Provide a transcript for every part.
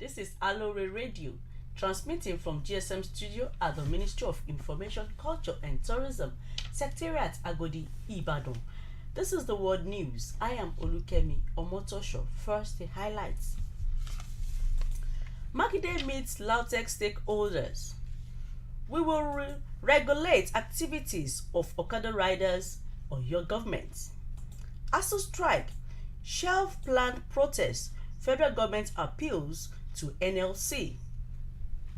This is Aloore Radio, transmitting from GSM Studio at the Ministry of Information, Culture and Tourism, Secretariat Agodi, Ibadan. This is the World News. I am Olukemi Omotosho. First, the highlights. Makinde meets LAUTECH stakeholders. We will regulate activities of Okada riders or your government. ASU strike, shelf planned protest, federal government appeals to NLC.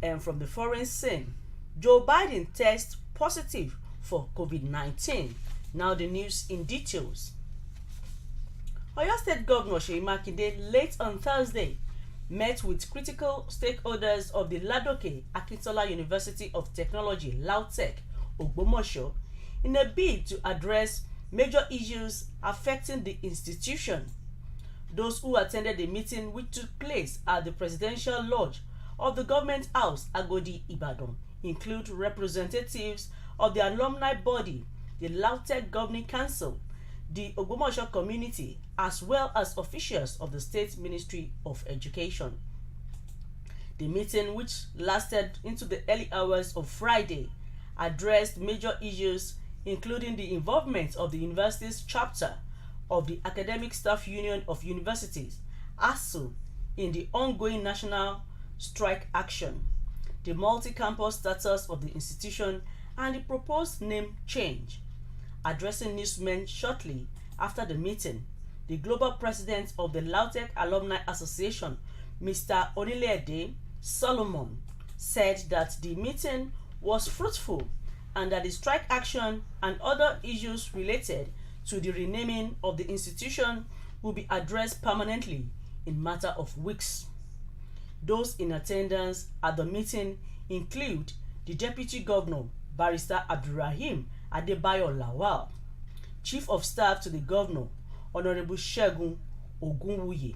And from the foreign scene, Joe Biden tests positive for COVID-19. Now the news in details. Oyo State Governor Seyi Makinde late on Thursday met with critical stakeholders of the Ladoke Akintola University of Technology LAUTECH Ogbomosho in a bid to address major issues affecting the institution. Those who attended the meeting, which took place at the Presidential Lodge of the Government House Agodi Ibadan, include representatives of the alumni body, the LAUTECH Governing Council, the Ogbomosho community, as well as officials of the State Ministry of Education. The meeting, which lasted into the early hours of Friday, addressed major issues including the involvement of the university's chapter of the Academic Staff Union of Universities, ASU, in the ongoing national strike action, the multi-campus status of the institution, and the proposed name change. Addressing newsmen shortly after the meeting, the global president of the LAUTECH Alumni Association, Mr. Onilede Solomon, said that the meeting was fruitful and that the strike action and other issues related to the renaming of the institution will be addressed permanently in matter of weeks. Those in attendance at the meeting include the Deputy Governor, Barrister Abdulrahim Adebayo Lawal, Chief of Staff to the Governor, Honorable Segun Ogunwuye,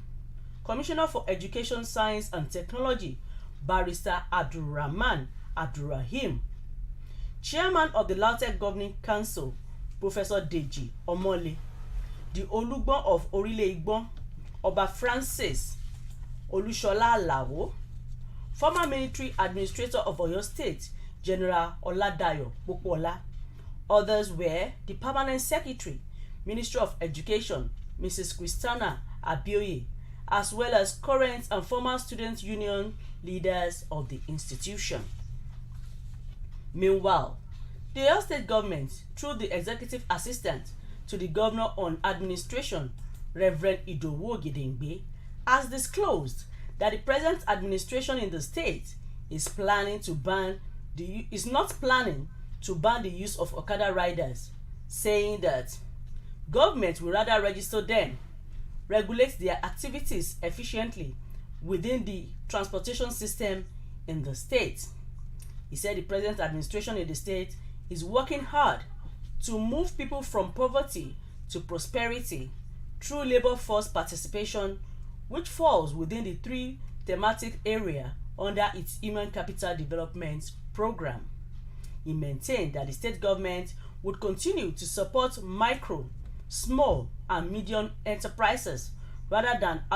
Commissioner for Education, Science and Technology, Barrister Abdulrahman Abdulrahim, Chairman of the LAUTECH Governing Council, Professor Deji Omole, the Olugbon of Orile Igbon, Oba Francis Olushola Alawo, former military administrator of Oyo State, General Oladayo Popola. Others were the Permanent Secretary, Ministry of Education, Mrs. Christiana Abioye, as well as current and former student union leaders of the institution. Meanwhile, the Oyo State government, through the executive assistant to the Governor on Administration, Reverend Idowu Ogedengbe, has disclosed that the present administration in the state is not planning to ban the use of Okada riders, saying that government will rather register them, regulate their activities efficiently within the transportation system in the state. He said the present administration in the state is working hard to move people from poverty to prosperity through labor force participation, which falls within the 3 thematic area under its Human Capital Development Program. He maintained that the state government would continue to support micro, small and medium enterprises rather than